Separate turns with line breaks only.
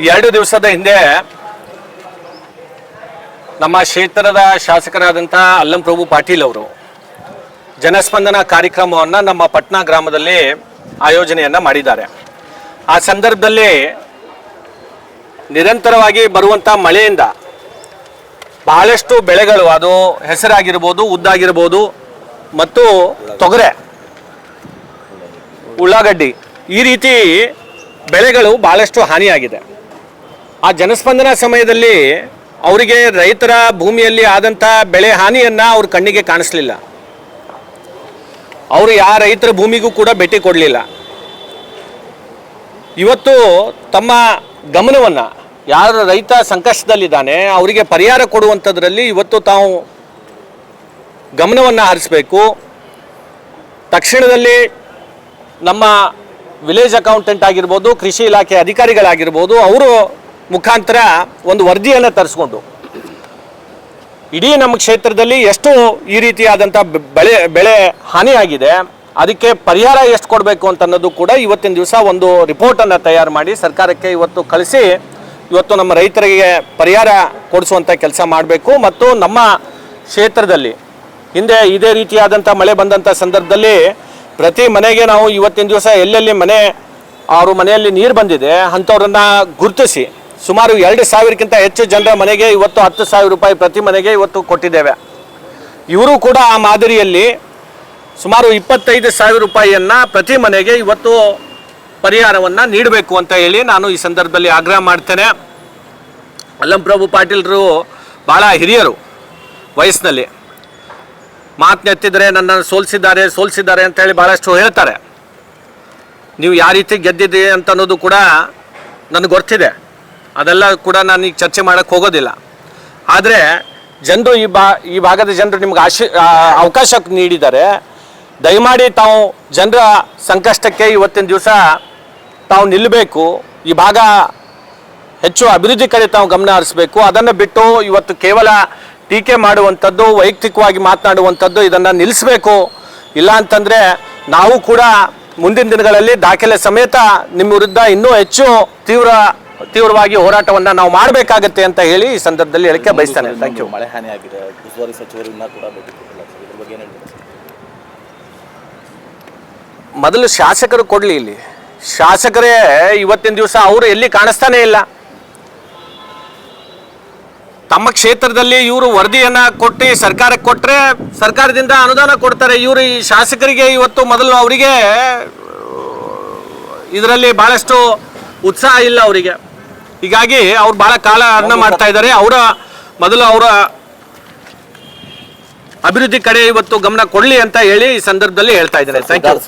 2 ದಿವಸದ ಹಿಂದೆ ನಮ್ಮ ಕ್ಷೇತ್ರದ ಶಾಸಕರಾದಂಥ ಅಲ್ಲಂ ಪ್ರಭು ಪಾಟೀಲ್ ಅವರು ಜನಸ್ಪಂದನ ಕಾರ್ಯಕ್ರಮವನ್ನು ನಮ್ಮ ಪಟ್ನಾ ಗ್ರಾಮದಲ್ಲಿ ಆಯೋಜನೆಯನ್ನು ಮಾಡಿದ್ದಾರೆ. ಆ ಸಂದರ್ಭದಲ್ಲಿ ನಿರಂತರವಾಗಿ ಬರುವಂಥ ಮಳೆಯಿಂದ ಬಹಳಷ್ಟು ಬೆಳೆಗಳು, ಅದು ಹೆಸರಾಗಿರ್ಬೋದು, ಉದ್ದಾಗಿರ್ಬೋದು ಮತ್ತು ತೊಗರೆ, ಉಳ್ಳಾಗಡ್ಡಿ, ಈ ರೀತಿ ಬೆಳೆಗಳು ಭಾಳಷ್ಟು ಹಾನಿಯಾಗಿದೆ. ಆ ಜನಸ್ಪಂದನ ಸಮಯದಲ್ಲಿ ಅವರಿಗೆ ರೈತರ ಭೂಮಿಯಲ್ಲಿ ಆದಂಥ ಬೆಳೆ ಹಾನಿಯನ್ನು ಅವ್ರ ಕಣ್ಣಿಗೆ ಕಾಣಿಸ್ಲಿಲ್ಲ. ಅವರು ಯಾವ ರೈತರ ಭೂಮಿಗೂ ಕೂಡ ಭೇಟಿ ಕೊಡಲಿಲ್ಲ. ಇವತ್ತು ತಮ್ಮ ಗಮನವನ್ನು, ಯಾರು ರೈತ ಸಂಕಷ್ಟದಲ್ಲಿದ್ದಾನೆ ಅವರಿಗೆ ಪರಿಹಾರ ಕೊಡುವಂಥದ್ರಲ್ಲಿ ಇವತ್ತು ತಾವು ಗಮನವನ್ನು ಹರಿಸಬೇಕು. ತಕ್ಷಣದಲ್ಲಿ ನಮ್ಮ ವಿಲೇಜ್ ಅಕೌಂಟೆಂಟ್ ಆಗಿರ್ಬೋದು, ಕೃಷಿ ಇಲಾಖೆ ಅಧಿಕಾರಿಗಳಾಗಿರ್ಬೋದು, ಅವರು ಮುಖಾಂತರ ಒಂದು ವರದಿಯನ್ನು ತರಿಸ್ಕೊಂಡು ಇಡೀ ನಮ್ಮ ಕ್ಷೇತ್ರದಲ್ಲಿ ಎಷ್ಟು ಈ ರೀತಿಯಾದಂಥ ಬೆಳೆ ಹಾನಿಯಾಗಿದೆ, ಅದಕ್ಕೆ ಪರಿಹಾರ ಎಷ್ಟು ಕೊಡಬೇಕು ಅಂತ ಅನ್ನೋದು ಕೂಡ ಇವತ್ತಿನ ದಿವಸ ಒಂದು ರಿಪೋರ್ಟನ್ನು ತಯಾರು ಮಾಡಿ ಸರ್ಕಾರಕ್ಕೆ ಇವತ್ತು ಕಳಿಸಿ ಇವತ್ತು ನಮ್ಮ ರೈತರಿಗೆ ಪರಿಹಾರ ಕೊಡಿಸುವಂಥ ಕೆಲಸ ಮಾಡಬೇಕು. ಮತ್ತು ನಮ್ಮ ಕ್ಷೇತ್ರದಲ್ಲಿ ಹಿಂದೆ ಇದೇ ರೀತಿಯಾದಂಥ ಮಳೆ ಬಂದಂಥ ಸಂದರ್ಭದಲ್ಲಿ ಪ್ರತಿ ಮನೆಗೆ ನಾವು ಇವತ್ತಿನ ದಿವಸ ಎಲ್ಲೆಲ್ಲಿ ಅವ್ರ ಮನೆಯಲ್ಲಿ ನೀರು ಬಂದಿದೆ ಅಂಥವ್ರನ್ನ ಗುರುತಿಸಿ ಸುಮಾರು 2,000ಕ್ಕಿಂತ ಹೆಚ್ಚು ಜನರ ಮನೆಗೆ ಇವತ್ತು 10,000 ರೂಪಾಯಿ ಪ್ರತಿ ಮನೆಗೆ ಇವತ್ತು ಕೊಟ್ಟಿದ್ದೇವೆ. ಇವರು ಕೂಡ ಆ ಮಾದರಿಯಲ್ಲಿ ಸುಮಾರು 25,000 ರೂಪಾಯಿಯನ್ನು ಪ್ರತಿ ಮನೆಗೆ ಇವತ್ತು ಪರಿಹಾರವನ್ನು ನೀಡಬೇಕು ಅಂತ ಹೇಳಿ ನಾನು ಈ ಸಂದರ್ಭದಲ್ಲಿ ಆಗ್ರಹ ಮಾಡ್ತೇನೆ. ಅಲ್ಲಂ ಪ್ರಭು ಪಾಟೀಲ್ರು ಭಾಳ ಹಿರಿಯರು ವಯಸ್ಸಿನಲ್ಲಿ, ಮಾತನ್ನೆತ್ತಿದರೆ ನನ್ನನ್ನು ಸೋಲಿಸಿದ್ದಾರೆ ಅಂತೇಳಿ ಭಾಳಷ್ಟು ಹೇಳ್ತಾರೆ. ನೀವು ಯಾವ ರೀತಿ ಗೆದ್ದಿದ್ದೀರಿ ಅಂತ ಅನ್ನೋದು ಕೂಡ ನನಗೆ ಗೊತ್ತಿದೆ, ಅದೆಲ್ಲ ಕೂಡ ನಾನು ಈಗ ಚರ್ಚೆ ಮಾಡೋಕ್ಕೆ ಹೋಗೋದಿಲ್ಲ. ಆದರೆ ಜನರು ಈ ಭಾಗದ ಜನರು ನಿಮ್ಗೆ ಅವಕಾಶ ನೀಡಿದ್ದಾರೆ. ದಯಮಾಡಿ ತಾವು ಜನರ ಸಂಕಷ್ಟಕ್ಕೆ ಇವತ್ತಿನ ದಿವಸ ತಾವು ನಿಲ್ಲಬೇಕು. ಈ ಭಾಗ ಹೆಚ್ಚು ಅಭಿವೃದ್ಧಿ ಕಡೆ ತಾವು ಗಮನ ಹರಿಸಬೇಕು. ಅದನ್ನು ಬಿಟ್ಟು ಇವತ್ತು ಕೇವಲ ಟೀಕೆ ಮಾಡುವಂಥದ್ದು, ವೈಯಕ್ತಿಕವಾಗಿ ಮಾತನಾಡುವಂಥದ್ದು, ಇದನ್ನು ನಿಲ್ಲಿಸಬೇಕು. ಇಲ್ಲ ಅಂತಂದರೆ ನಾವು ಕೂಡ ಮುಂದಿನ ದಿನಗಳಲ್ಲಿ ದಾಖಲೆ ಸಮೇತ ನಿಮ್ಮ ವಿರುದ್ಧ ಇನ್ನೂ ಹೆಚ್ಚು ತೀವ್ರವಾಗಿ ಹೋರಾಟವನ್ನು ನಾವು ಮಾಡಬೇಕಾಗತ್ತೆ ಅಂತ ಹೇಳಿ ಈ ಸಂದರ್ಭದಲ್ಲಿ ಹೇಳಿಕೆ ಬಯಸ್ತೇನೆ. Thank you.
ಮಳೆ ಹಾನಿ ಆಗಿದೆ, ಉಸ್ತುವಾರಿ ಸಚಿವರಿಂದ ಕೂಡ ಭೇಟಿ ಕೊಟ್ಟಿಲ್ಲ, ಇದ್ರ ಬಗ್ಗೆ ಏನು ಹೇಳ್ತೀರಾ?
ಮೊದಲು ಶಾಸಕರು ಕೊಡಲಿ. ಇಲ್ಲಿ ಶಾಸಕರೇ ಇವತ್ತಿನ ದಿವಸ ಅವರು ಎಲ್ಲಿ ಕಾಣಿಸ್ತಾನೇ ಇಲ್ಲ. ತಮ್ಮ ಕ್ಷೇತ್ರದಲ್ಲಿ ಇವರು ವರದಿಯನ್ನು ಕೊಟ್ಟು ಸರ್ಕಾರಕ್ಕೆ ಕೊಟ್ಟರೆ ಸರ್ಕಾರದಿಂದ ಅನುದಾನ ಕೊಡ್ತಾರೆ. ಇವರು ಈ ಶಾಸಕರಿಗೆ ಇವತ್ತು ಮೊದಲು ಅವರಿಗೆ ಇದರಲ್ಲಿ ಭಾಳಷ್ಟು ಉತ್ಸಾಹ ಇಲ್ಲ ಅವರಿಗೆ. ಹೀಗಾಗಿ ಅವ್ರು ಭಾಳ ಕಾಲ ಅನ್ನ ಮಾಡ್ತಾ ಇದ್ದಾರೆ. ಮೊದಲು ಅವರ ಅಭಿವೃದ್ಧಿ ಕಡೆ ಇವತ್ತು ಗಮನ ಕೊಡಲಿ ಅಂತ ಹೇಳಿ ಈ ಸಂದರ್ಭದಲ್ಲಿ ಹೇಳ್ತಾ ಇದ್ದಾರೆ. Thank you.